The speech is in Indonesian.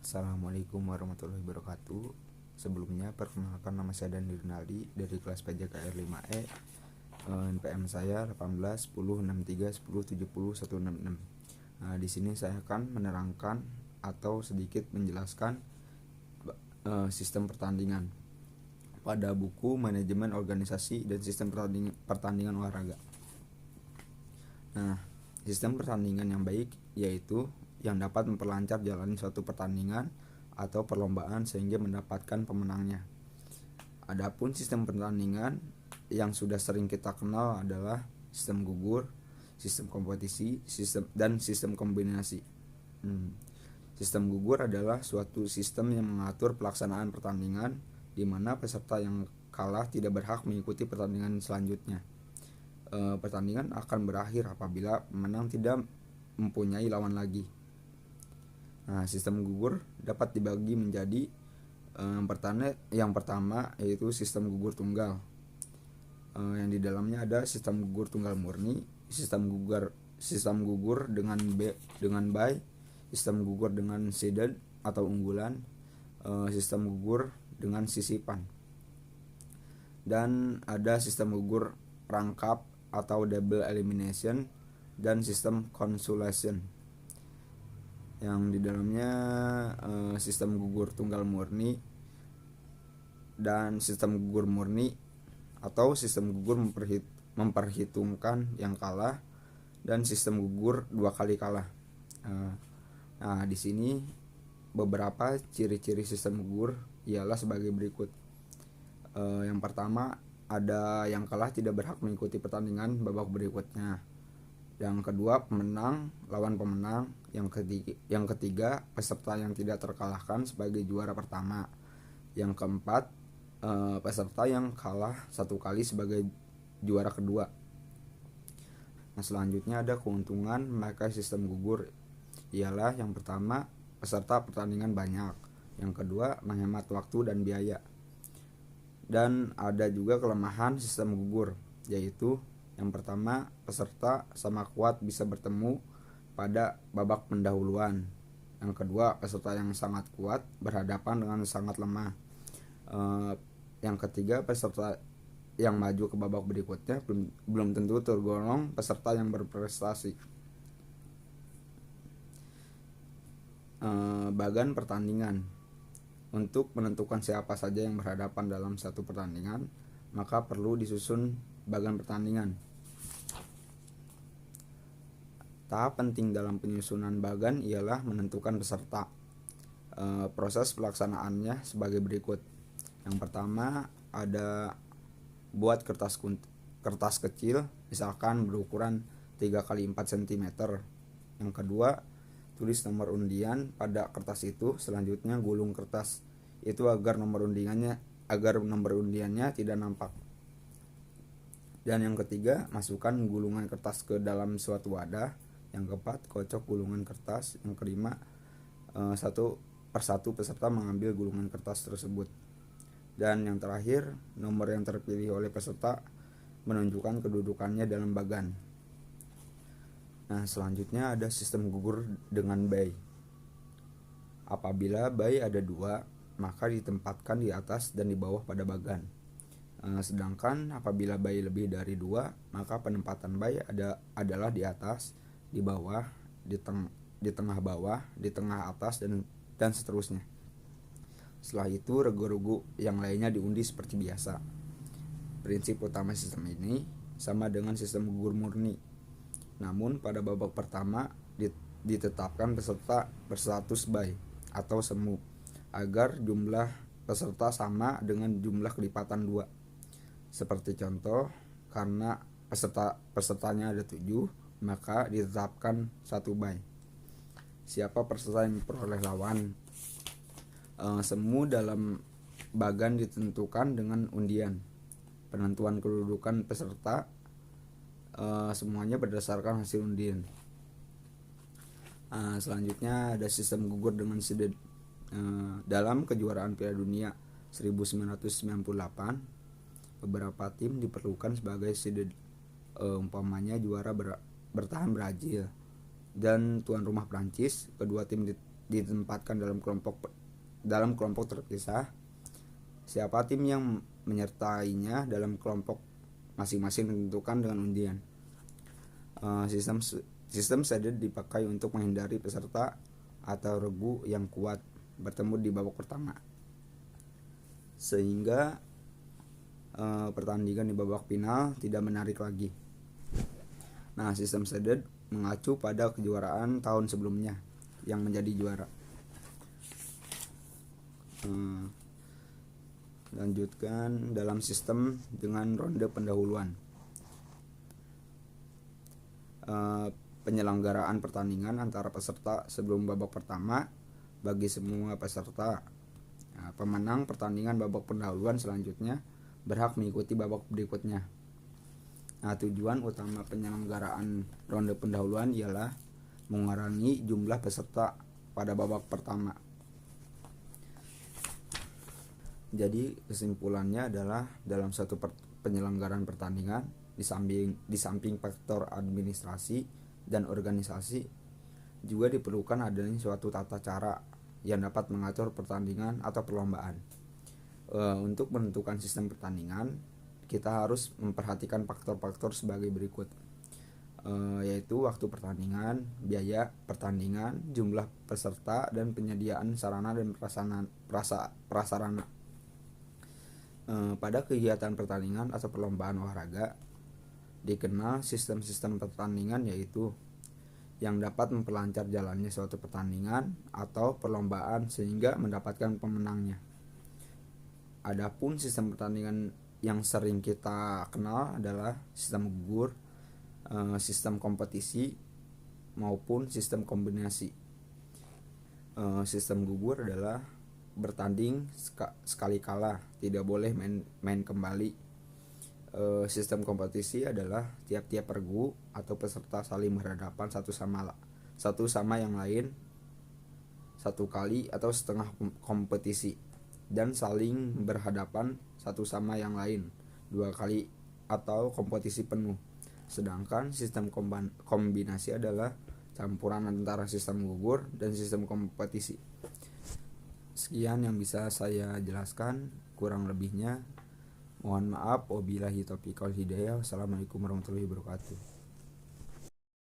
Assalamualaikum warahmatullahi wabarakatuh. Sebelumnya perkenalkan, nama saya Dandi Rinaldi dari kelas PJKR 5E. NPM saya 18 10 63 10 70 166. Di sini saya akan menerangkan atau sedikit menjelaskan sistem pertandingan pada buku Manajemen Organisasi dan Sistem Pertandingan Olahraga. Sistem pertandingan yang baik yaitu yang dapat memperlancar jalan suatu pertandingan atau perlombaan sehingga mendapatkan pemenangnya. Adapun sistem pertandingan yang sudah sering kita kenal adalah sistem gugur, sistem kompetisi, dan sistem kombinasi. Sistem gugur adalah suatu sistem yang mengatur pelaksanaan pertandingan di mana peserta yang kalah tidak berhak mengikuti pertandingan selanjutnya. Pertandingan akan berakhir apabila pemenang tidak mempunyai lawan lagi. Sistem gugur dapat dibagi menjadi yang pertama yaitu sistem gugur tunggal, yang di dalamnya ada sistem gugur tunggal murni, sistem gugur dengan bye, sistem gugur dengan seeded atau unggulan, sistem gugur dengan sisipan, dan ada sistem gugur rangkap atau double elimination, dan sistem consolation, yang di dalamnya sistem gugur tunggal murni dan sistem gugur murni atau sistem gugur memperhitungkan yang kalah, dan sistem gugur 2 kali kalah. Di sini beberapa ciri-ciri sistem gugur ialah sebagai berikut. Yang pertama, ada yang kalah tidak berhak mengikuti pertandingan babak berikutnya. Yang kedua, pemenang lawan pemenang. Yang ketiga, peserta yang tidak terkalahkan sebagai juara pertama. Yang keempat, peserta yang kalah 1 kali sebagai juara kedua. Selanjutnya ada keuntungan memakai sistem gugur, ialah yang pertama, peserta pertandingan banyak. Yang kedua, menghemat waktu dan biaya. Dan ada juga kelemahan sistem gugur, yaitu yang pertama, peserta sama kuat bisa bertemu pada babak pendahuluan. Yang kedua, peserta yang sangat kuat berhadapan dengan sangat lemah. Yang ketiga, peserta yang maju ke babak berikutnya belum tentu tergolong peserta yang berprestasi. Bagan pertandingan. Untuk menentukan siapa saja yang berhadapan dalam satu pertandingan, maka perlu disusun bagan pertandingan. Tahap penting dalam penyusunan bagan ialah menentukan peserta. Proses pelaksanaannya sebagai berikut. Yang pertama, ada buat kertas kecil, misalkan berukuran 3x4 cm. Yang kedua, tulis nomor undian pada kertas itu. Selanjutnya, gulung kertas itu agar nomor undiannya tidak nampak. Dan yang ketiga, masukkan gulungan kertas ke dalam suatu wadah. Yang keempat, kocok gulungan kertas. Yang kelima, satu persatu peserta mengambil gulungan kertas tersebut. Dan yang terakhir, nomor yang terpilih oleh peserta menunjukkan kedudukannya dalam bagan. Selanjutnya ada sistem gugur dengan bye. Apabila bye ada 2, maka ditempatkan di atas dan di bawah pada bagan. Sedangkan apabila bye lebih dari 2, maka penempatan bye adalah di atas, di bawah, di tengah bawah, di tengah atas, dan seterusnya. Setelah itu, regu-regu yang lainnya diundi seperti biasa. Prinsip utama sistem ini sama dengan sistem gugur murni. Namun pada babak pertama ditetapkan peserta berstatus bye atau semu agar jumlah peserta sama dengan jumlah kelipatan 2. Seperti contoh, karena pesertanya ada 7, maka ditetapkan 1 bye. Siapa peserta yang memperoleh lawan? Semu dalam bagan ditentukan dengan undian. Penentuan kedudukan peserta semuanya berdasarkan hasil undian. Selanjutnya ada sistem gugur dengan seeded. Dalam kejuaraan Piala Dunia 1998, beberapa tim diperlukan sebagai seeded. Umpamanya juara bertahan Brazil dan tuan rumah Prancis. Kedua tim ditempatkan dalam kelompok terpisah. Siapa tim yang menyertainya dalam kelompok masing-masing ditentukan dengan undian. Sistem seeded dipakai untuk menghindari peserta atau regu yang kuat bertemu di babak pertama, sehingga pertandingan di babak final tidak menarik lagi. Nah, sistem seeded mengacu pada kejuaraan tahun sebelumnya yang menjadi juara. Lanjutkan dalam sistem dengan ronde pendahuluan. Penyelenggaraan pertandingan antara peserta sebelum babak pertama bagi semua peserta. Pemenang pertandingan babak pendahuluan selanjutnya berhak mengikuti babak berikutnya. Tujuan utama penyelenggaraan ronde pendahuluan ialah mengurangi jumlah peserta pada babak pertama. Jadi kesimpulannya adalah dalam satu penyelenggaraan pertandingan, di samping faktor administrasi dan organisasi, juga diperlukan adanya suatu tata cara yang dapat mengatur pertandingan atau perlombaan. Untuk menentukan sistem pertandingan, kita harus memperhatikan faktor-faktor sebagai berikut, yaitu waktu pertandingan, biaya pertandingan, jumlah peserta, dan penyediaan sarana dan prasarana. Pada kegiatan pertandingan atau perlombaan olahraga dikenal sistem-sistem pertandingan, yaitu yang dapat memperlancar jalannya suatu pertandingan atau perlombaan sehingga mendapatkan pemenangnya. Adapun sistem pertandingan yang sering kita kenal adalah sistem gugur, sistem kompetisi, maupun sistem kombinasi. Sistem gugur adalah bertanding sekali kalah, tidak boleh main kembali. Sistem kompetisi adalah tiap-tiap regu atau peserta saling berhadapan satu sama yang lain satu kali atau setengah kompetisi, dan saling berhadapan satu sama yang lain 2 kali atau kompetisi penuh. Sedangkan sistem kombinasi adalah campuran antara sistem gugur dan sistem kompetisi. Sekian yang bisa saya jelaskan, kurang lebihnya mohon maaf. Wabillahi taufiq wal hidayah. Wassalamualaikum warahmatullahi wabarakatuh.